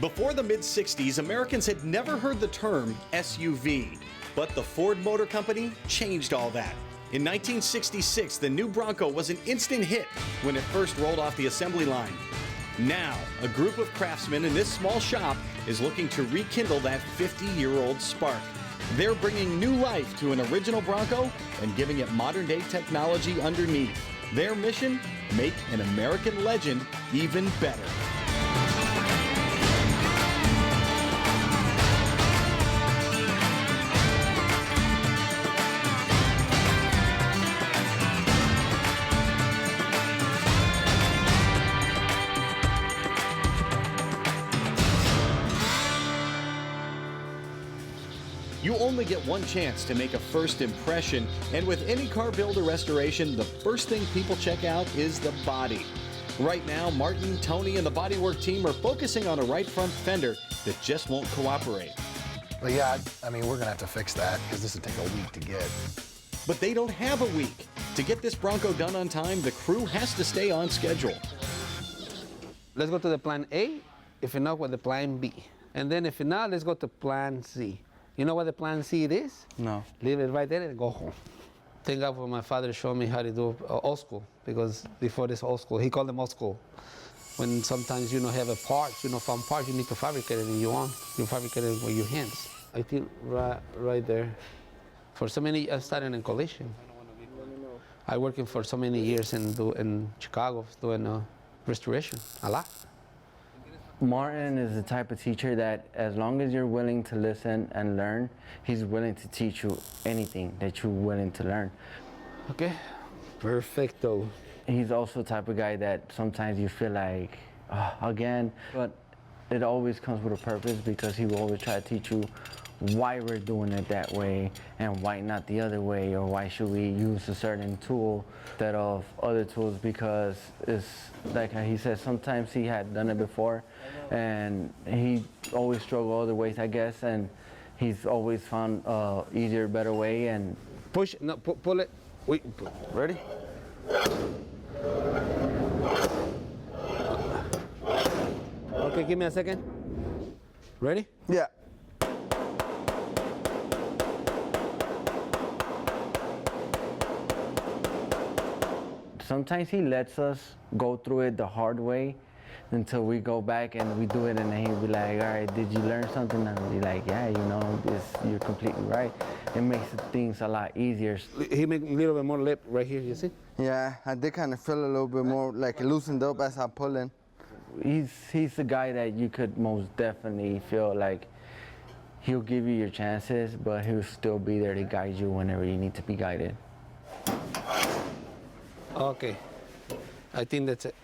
Before the mid-60s, Americans had never heard the term SUV, but the Ford Motor Company changed all that. In 1966, the new Bronco was an instant hit when it first rolled off the assembly line. Now, a group of craftsmen in this small shop is looking to rekindle that 50-year-old spark. They're bringing new life to an original Bronco and giving it modern-day technology underneath. Their mission? Make an American legend even better. You only get one chance to make a first impression, and with any car build or restoration, the first thing people check out is the body. Right now, Martin, Tony, and the bodywork team are focusing on a right front fender that just won't cooperate. But yeah, I mean, we're gonna have to fix that because this would take a week to get. But they don't have a week. To get this Bronco done on time, the crew has to stay on schedule. Let's go to the plan A, if not, with the plan B. And then if not, let's go to plan C. You know what the plan C it is? No. Leave it right there and go home. Thank God for my father showed me how to do old school, because before this old school, he called them old school. When sometimes you don't have a part, found parts, you need to fabricate it and you fabricate it with your hands. I think right there. For so many, I started in collision. I working for so many years in Chicago doing restoration, a lot. Martin is the type of teacher that as long as you're willing to listen and learn, he's willing to teach you anything that you're willing to learn. Okay, perfecto. He's also the type of guy that sometimes you feel like, oh, again, but it always comes with a purpose because he will always try to teach you why we're doing it that way and why not the other way, or why should we use a certain tool instead of other tools, because it's like he said, sometimes he had done it before and he always struggled other ways, I guess, and he's always found easier, better way. And push, no, pull it. Wait, ready? Okay, give me a second. Ready? Yeah. Sometimes he lets us go through it the hard way until we go back and we do it, and then he'll be like, all right, did you learn something? And I'll be like, yeah, you're completely right. It makes things a lot easier. He make a little bit more lip right here, you see? Yeah, I did kind of feel a little bit more like it loosened up as I pull in. He's the guy that you could most definitely feel like he'll give you your chances, but he'll still be there to guide you whenever you need to be guided. Okay, I think that's it.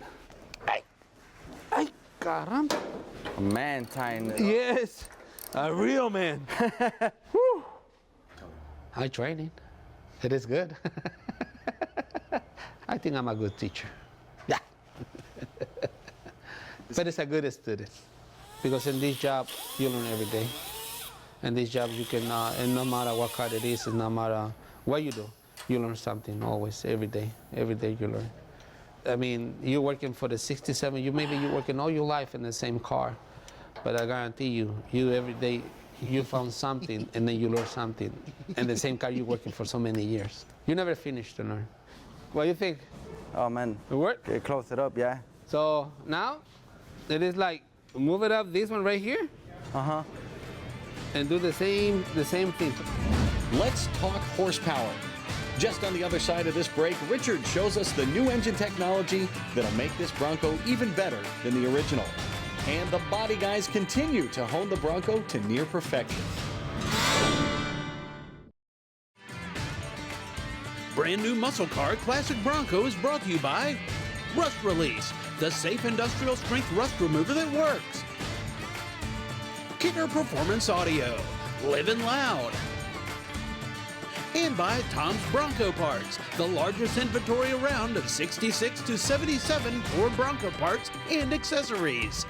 Ay, caramba. A man tying it. Yes, a real man. Woo. High training. It is good. I think I'm a good teacher. Yeah. But it's a good student, because in this job you learn every day. In this job you can, and no matter what car it is, and no matter what you do, you learn something always, every day. Every day you learn. I mean, you're working for the 67, maybe you're working all your life in the same car, but I guarantee you every day, you found something and then you learn something. And the same car you're working for so many years. You never finish to learn. What do you think? Oh man. It worked? Okay, close it up, yeah. So now, it is like, move it up, this one right here. Uh-huh. And do the same thing. Let's talk horsepower. Just on the other side of this break, Richard shows us the new engine technology that'll make this Bronco even better than the original. And the body guys continue to hone the Bronco to near perfection. Brand new muscle car Classic Bronco is brought to you by Rust Release, the safe industrial strength rust remover that works. Kicker Performance Audio, living loud. And by Tom's Bronco Parts, the largest inventory around of 66 to 77 Ford Bronco parts and accessories.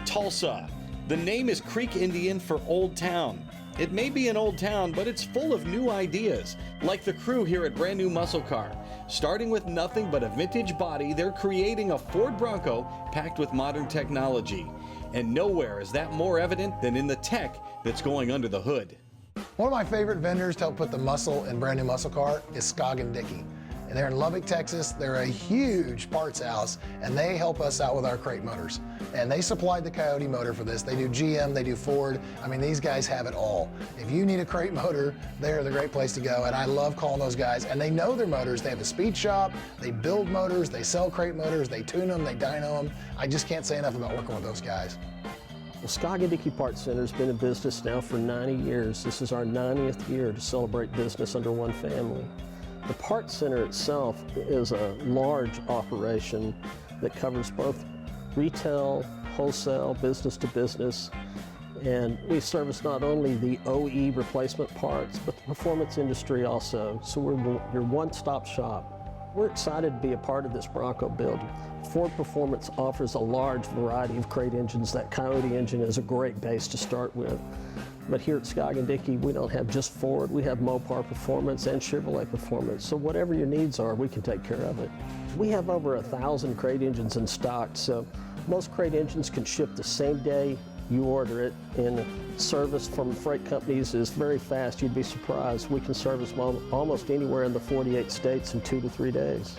Tulsa. The name is Creek Indian for Old Town. It may be an old town, but it's full of new ideas, like the crew here at Brand New Muscle Car. Starting with nothing but a vintage body, they're creating a Ford Bronco packed with modern technology. And nowhere is that more evident than in the tech that's going under the hood. One of my favorite vendors to help put the muscle in Brand New Muscle Car is Dickey. And they're in Lubbock, Texas. They're a huge parts house, and they help us out with our crate motors. And they supplied the Coyote motor for this. They do GM, they do Ford. I mean, these guys have it all. If you need a crate motor, they're the great place to go. And I love calling those guys. And they know their motors. They have a speed shop. They build motors. They sell crate motors. They tune them. They dyno them. I just can't say enough about working with those guys. Well, Dickey Parts Center has been in business now for 90 years. This is our 90th year to celebrate business under one family. The Parts Center itself is a large operation that covers both retail, wholesale, business to business, and we service not only the OE replacement parts, but the performance industry also. So we're your one-stop shop. We're excited to be a part of this Bronco build. Ford Performance offers a large variety of crate engines. That Coyote engine is a great base to start with. But here at Dickey, we don't have just Ford, we have Mopar Performance and Chevrolet Performance. So whatever your needs are, we can take care of it. We have over 1,000 crate engines in stock, so most crate engines can ship the same day you order it, and service from freight companies is very fast. You'd be surprised. We can service almost anywhere in the 48 states in 2 to 3 days.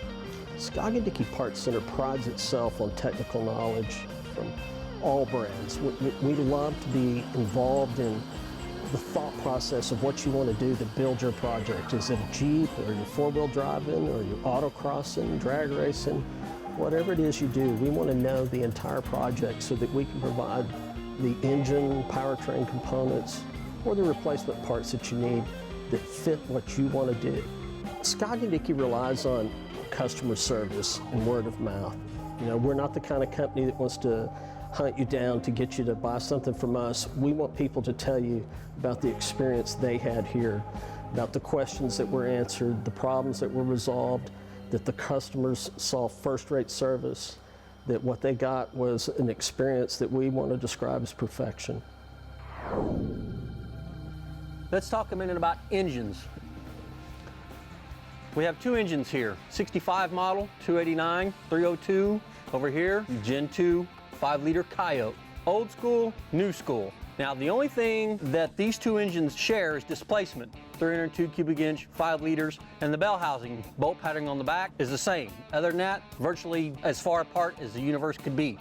Dickey Parts Center prides itself on technical knowledge from all brands. We love to be involved in the thought process of what you want to do to build your project. Is it a Jeep, or your four-wheel driving, or your autocrossing, drag racing? Whatever it is you do, we want to know the entire project so that we can provide the engine, powertrain components, or the replacement parts that you need that fit what you want to do. Dickey relies on customer service and word of mouth. You know, we're not the kind of company that wants to hunt you down to get you to buy something from us. We want people to tell you about the experience they had here, about the questions that were answered, the problems that were resolved, that the customers saw first-rate service, that what they got was an experience that we want to describe as perfection. Let's talk a minute about engines. We have 2 engines here, 65 model, 289, 302. Over here, Gen 2, 5-liter Coyote. Old school, new school. Now, the only thing that these 2 engines share is displacement. 302 cubic inch, 5 liters, and the bell housing, bolt patterning on the back is the same. Other than that, virtually as far apart as the universe could be.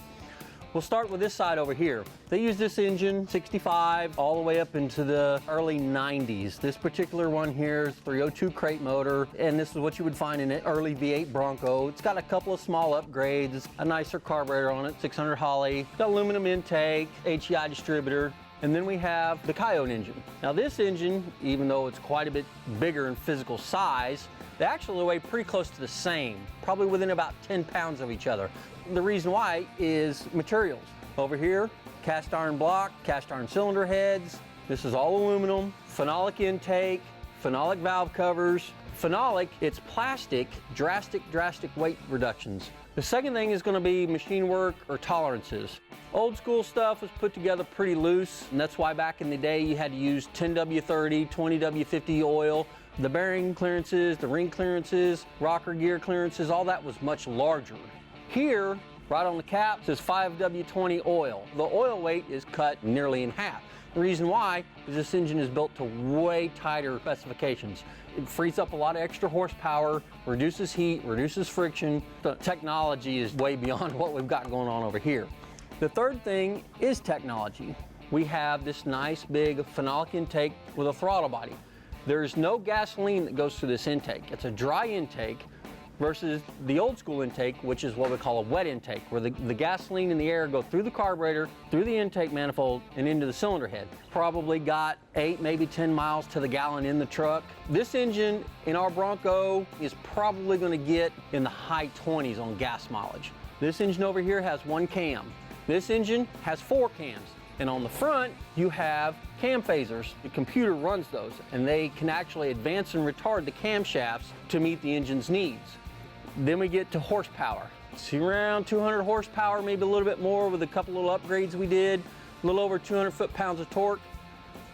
We'll start with this side over here. They use this engine, 65, all the way up into the early 90s. This particular one here is 302 crate motor, and this is what you would find in an early V8 Bronco. It's got a couple of small upgrades, a nicer carburetor on it, 600 Holley, got aluminum intake, HEI distributor, and then we have the Coyote engine. Now this engine, even though it's quite a bit bigger in physical size, they actually weigh pretty close to the same, probably within about 10 pounds of each other. The reason why is materials. Over here, cast iron block, cast iron cylinder heads. This is all aluminum, phenolic intake, phenolic valve covers. Phenolic, it's plastic, drastic weight reductions. The second thing is going to be machine work or tolerances. Old school stuff was put together pretty loose, and that's why back in the day you had to use 10W30, 20W50 oil. The bearing clearances, the ring clearances, rocker gear clearances, all that was much larger. Here, right on the cap, says 5W20 oil. The oil weight is cut nearly in half. The reason why is this engine is built to way tighter specifications. It frees up a lot of extra horsepower, reduces heat, reduces friction. The technology is way beyond what we've got going on over here. The third thing is technology. We have this nice big phenolic intake with a throttle body. There's no gasoline that goes through this intake. It's a dry intake versus the old school intake, which is what we call a wet intake, where the gasoline and the air go through the carburetor, through the intake manifold, and into the cylinder head. Probably got 8, maybe 10 miles to the gallon in the truck. This engine in our Bronco is probably going to get in the high 20s on gas mileage. This engine over here has 1 cam. This engine has 4 cams. And on the front, you have cam phasers. The computer runs those, and they can actually advance and retard the camshafts to meet the engine's needs. Then we get to horsepower. See, around 200 horsepower, maybe a little bit more with a couple little upgrades we did, a little over 200 foot-pounds of torque.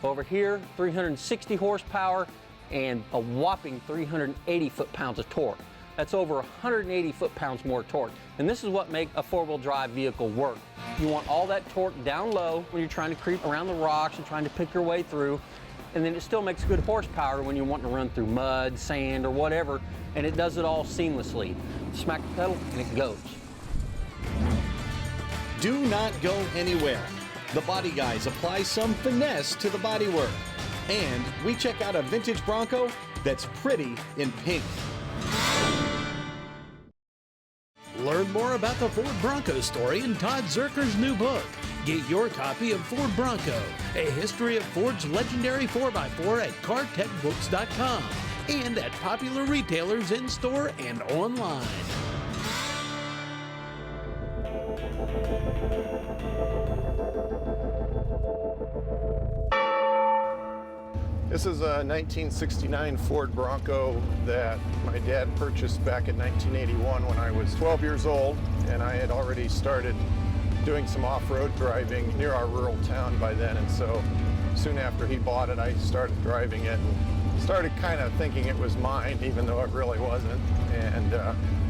Over here, 360 horsepower and a whopping 380 foot-pounds of torque. That's over 180 foot-pounds more torque. And this is what makes a four-wheel drive vehicle work. You want all that torque down low when you're trying to creep around the rocks and trying to pick your way through. And then it still makes good horsepower when you're wanting to run through mud, sand, or whatever, and it does it all seamlessly. Smack the pedal and it goes. Do not go anywhere. The Body Guys apply some finesse to the bodywork. And we check out a vintage Bronco that's pretty in pink. Learn more about the Ford Bronco story in Todd Zerker's new book. Get your copy of Ford Bronco, A History of Ford's Legendary 4x4 at cartechbooks.com and at popular retailers in-store and online. This is a 1969 Ford Bronco that my dad purchased back in 1981 when I was 12 years old, and I had already started doing some off-road driving near our rural town by then, and so soon after he bought it, I started driving it and started kind of thinking it was mine, even though it really wasn't. And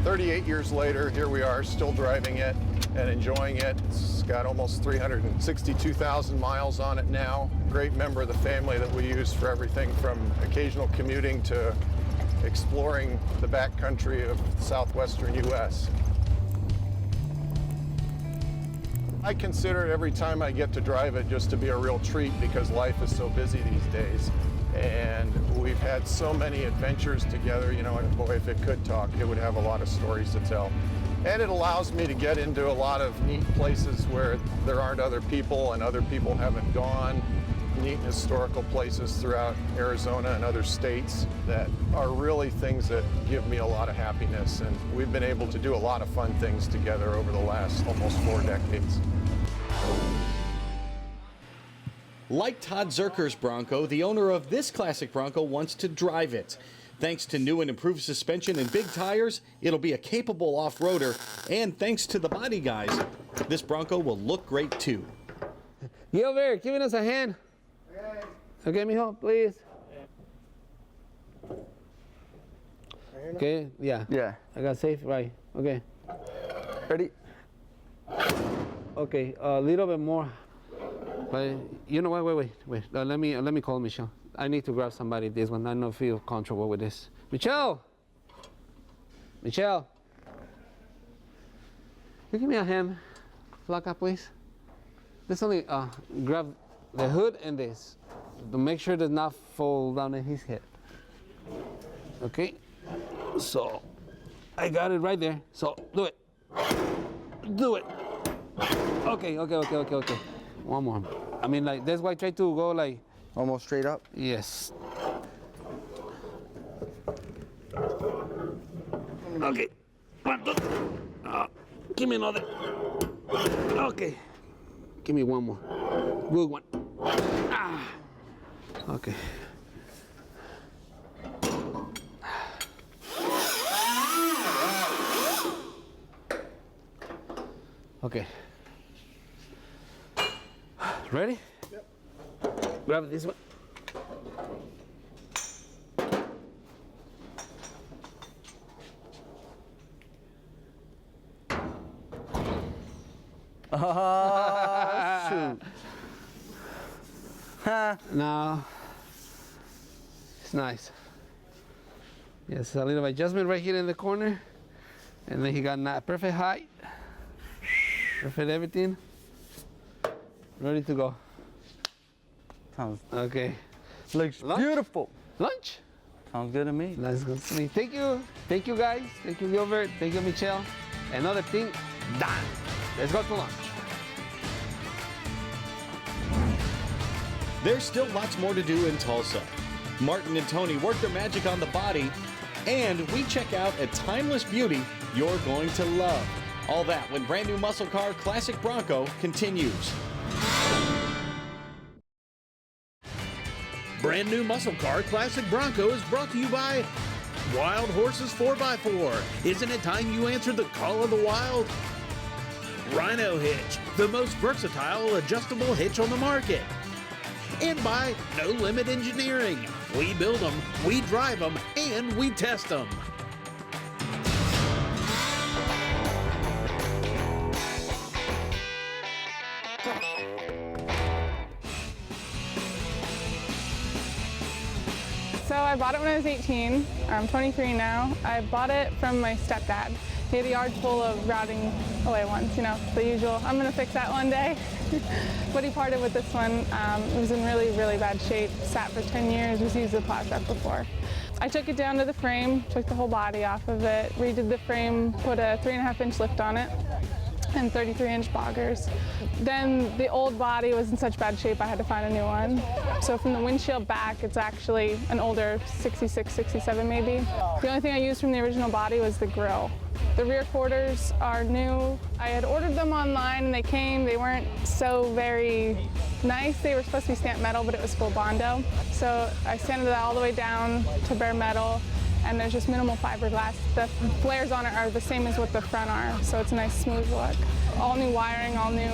38 years later, here we are still driving it and enjoying it. It's got almost 362,000 miles on it now. Great member of the family that we use for everything from occasional commuting to exploring the backcountry of southwestern U.S. I consider it every time I get to drive it just to be a real treat because life is so busy these days. And we've had so many adventures together, you know, and boy, if it could talk, it would have a lot of stories to tell. And it allows me to get into a lot of neat places where there aren't other people and other people haven't gone. Neat historical places throughout Arizona and other states that are really things that give me a lot of happiness. And we've been able to do a lot of fun things together over the last almost 4 decades. Like Todd Zerker's Bronco, the owner of this classic Bronco wants to drive it. Thanks to new and improved suspension and big tires, it'll be a capable off-roader. And thanks to the Body Guys, this Bronco will look great too. Gilbert, giving us a hand. Okay, mijo, please. Okay, yeah. Yeah. I got safe, right. Okay. Ready? Okay, a little bit more. But you know what? Wait. Let me call Michelle. I need to grab somebody this one. I don't feel comfortable with this. Michelle. Michelle. You give me a hand, Flaca, please. Let's only grab the hood and this to make sure it does not fall down in his head. Okay. So I got it right there. So do it. Do it. Okay. One more. I mean, like, that's why I try to go like... Almost straight up? Yes. Okay. 1, 2. Give me another. Okay. Give me one more. Good one. Okay. Okay. Ready? Yep. Grab this one. Oh, shoot. Now, it's nice. Yes, a little adjustment right here in the corner. And then he got that perfect height. Perfect everything. Ready to go. Sounds Okay. looks Lunch? beautiful. Lunch? Sounds good to me. Let's go to me. Thank you. Thank you, guys. Thank you, Gilbert. Thank you, Michelle. Another thing done. Let's go to lunch. There's still lots more to do in Tulsa. Martin and Tony work their magic on the body, and we check out a timeless beauty you're going to love. All that when brand new muscle car classic Bronco continues. Brand new muscle car classic Bronco is brought to you by Wild Horses 4x4. Isn't it time you answered the call of the wild? Rhino Hitch, the most versatile adjustable hitch on the market. And by No Limit Engineering. We build them, we drive them, and we test them. So I bought it when I was 18. I'm 23 now. I bought it from my stepdad. He had a yard full of routing away ones, you know, the usual. I'm gonna fix that one day. But he parted with this one. It was in really, really bad shape. Sat for 10 years, was used as a plow truck before. I took it down to the frame, took the whole body off of it, redid the frame, put a 3.5-inch lift on it, and 33-inch boggers. Then the old body was in such bad shape I had to find a new one. So from the windshield back, it's actually an older 66, 67 maybe. The only thing I used from the original body was the grille. The rear quarters are new. I had ordered them online and they came. They weren't so very nice. They were supposed to be stamped metal, but it was full Bondo. So I sanded it all the way down to bare metal, and there's just minimal fiberglass. The flares on it are the same as what the front are, so it's a nice smooth look. All new wiring, all new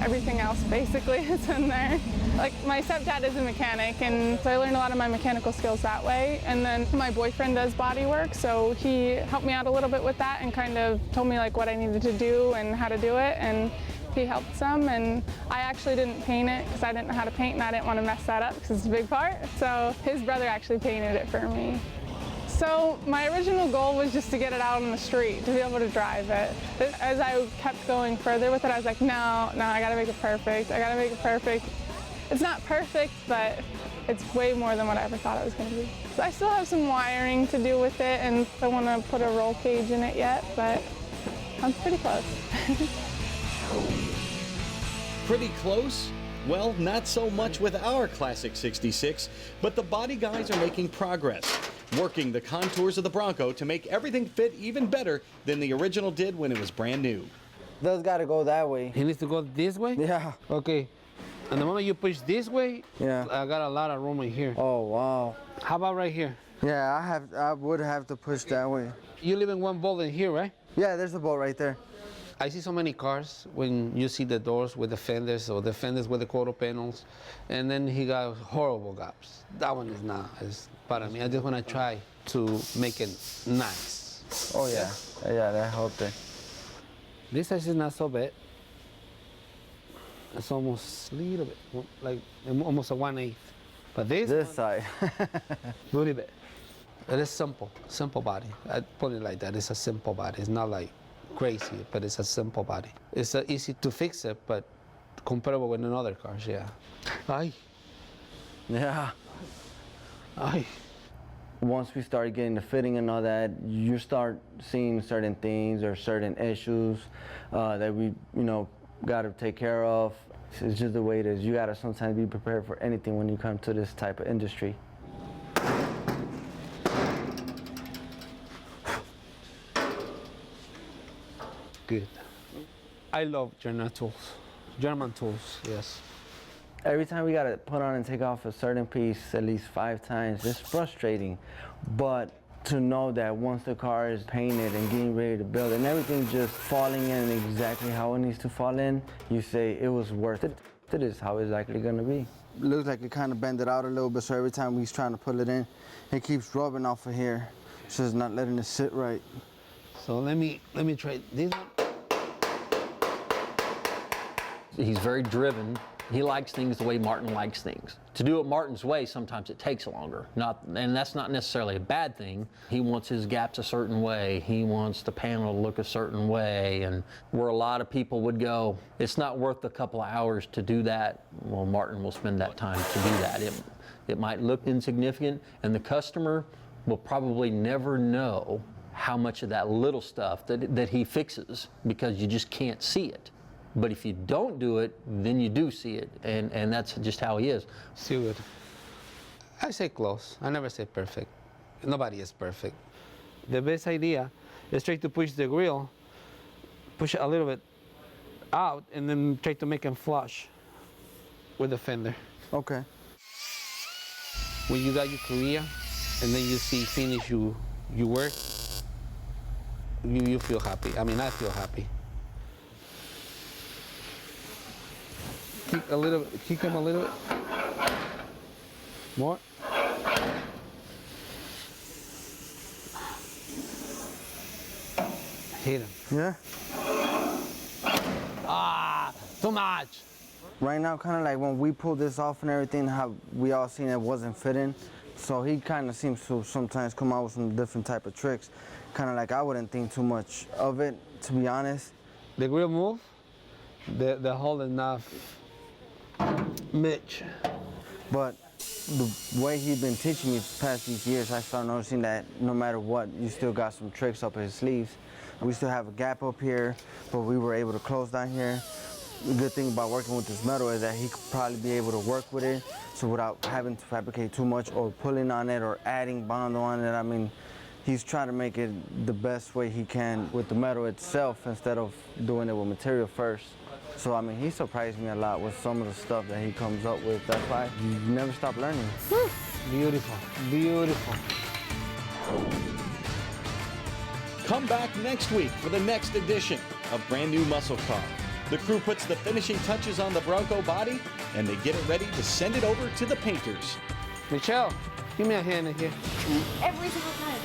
everything else basically is in there. Like, my stepdad is a mechanic, and so I learned a lot of my mechanical skills that way. And then my boyfriend does body work, so he helped me out a little bit with that and kind of told me like what I needed to do and how to do it. And he helped some, and I actually didn't paint it because I didn't know how to paint and I didn't want to mess that up because it's a big part. So his brother actually painted it for me. So my original goal was just to get it out on the street, to be able to drive it. As I kept going further with it, I was like, no, I gotta make it perfect. I gotta make it perfect. It's not perfect, but it's way more than what I ever thought it was gonna be. So I still have some wiring to do with it, and I don't wanna put a roll cage in it yet, but I'm pretty close. Pretty close? Well, not so much with our classic 66, but the body guys are making progress, working the contours of the Bronco to make everything fit even better than the original did when it was brand new. Those gotta go that way. He needs to go this way? Yeah. Okay. And the moment you push this way, Yeah. I got a lot of room in here. Oh, wow. How about right here? Yeah, I would have to push that way. You live in one bolt in here, right? Yeah, there's a bolt right there. I see so many cars when you see the doors with the fenders or the fenders with the quarter panels, and then he got horrible gaps. That one is not as part of me. I just want to try to make it nice. Oh, yeah. Yeah, that helped it. This size is not so bad. It's almost a little bit, like almost a 1/8. But this side. really bad. It is simple body. I put it like that. It's a simple body. It's not like crazy, but it's a simple body. It's easy to fix it, but comparable with another cars, yeah. Ay. Yeah. Ay. Once we start getting the fitting and all that, you start seeing certain things or certain issues that we, got to take care of. It's just the way it is. You got to sometimes be prepared for anything when you come to this type of industry. Good. I love German tools, yes. Every time we got to put on and take off a certain piece at least 5 times, it's frustrating. But to know that once the car is painted and getting ready to build and everything just falling in exactly how it needs to fall in, you say it was worth it. It is how it's likely going to be. It looks like it kind of bended out a little bit, so every time he's trying to pull it in, it keeps rubbing off of here. It's just not letting it sit right. So let me try this one. He's very driven. He likes things the way Martin likes things. To do it Martin's way, sometimes it takes longer. And that's not necessarily a bad thing. He wants his gaps a certain way. He wants the panel to look a certain way. And where a lot of people would go, it's not worth a couple of hours to do that, well, Martin will spend that time to do that. It might look insignificant, and the customer will probably never know how much of that little stuff that he fixes, because you just can't see it. But if you don't do it, then you do see it, and that's just how he is. See good. I say close. I never say perfect. Nobody is perfect. The best idea is try to push the grill, push it a little bit out, and then try to make them flush with the fender. Okay. When you got your career, and then you see finish your work, you feel happy. I mean, I feel happy. Kick him a little bit. More. Hit him. Yeah. Ah, too much. Right now, kind of like when we pulled this off and everything, how we all seen it wasn't fitting. So he kind of seems to sometimes come out with some different type of tricks. Kind of like I wouldn't think too much of it, to be honest. The grill move, the hole enough Mitch. But the way he's been teaching me past these years, I started noticing that no matter what, you still got some tricks up his sleeves. We still have a gap up here, but we were able to close down here. The good thing about working with this metal is that he could probably be able to work with it, so without having to fabricate too much or pulling on it or adding bond on it. I mean, he's trying to make it the best way he can with the metal itself instead of doing it with material first. So I mean, he surprised me a lot with some of the stuff that he comes up with. That's why you never stop learning. Woo. Beautiful, beautiful. Come back next week for the next edition of Brand New Muscle Car. The crew puts the finishing touches on the Bronco body, and they get it ready to send it over to the painters. Michelle, give me a hand in here. Every single time.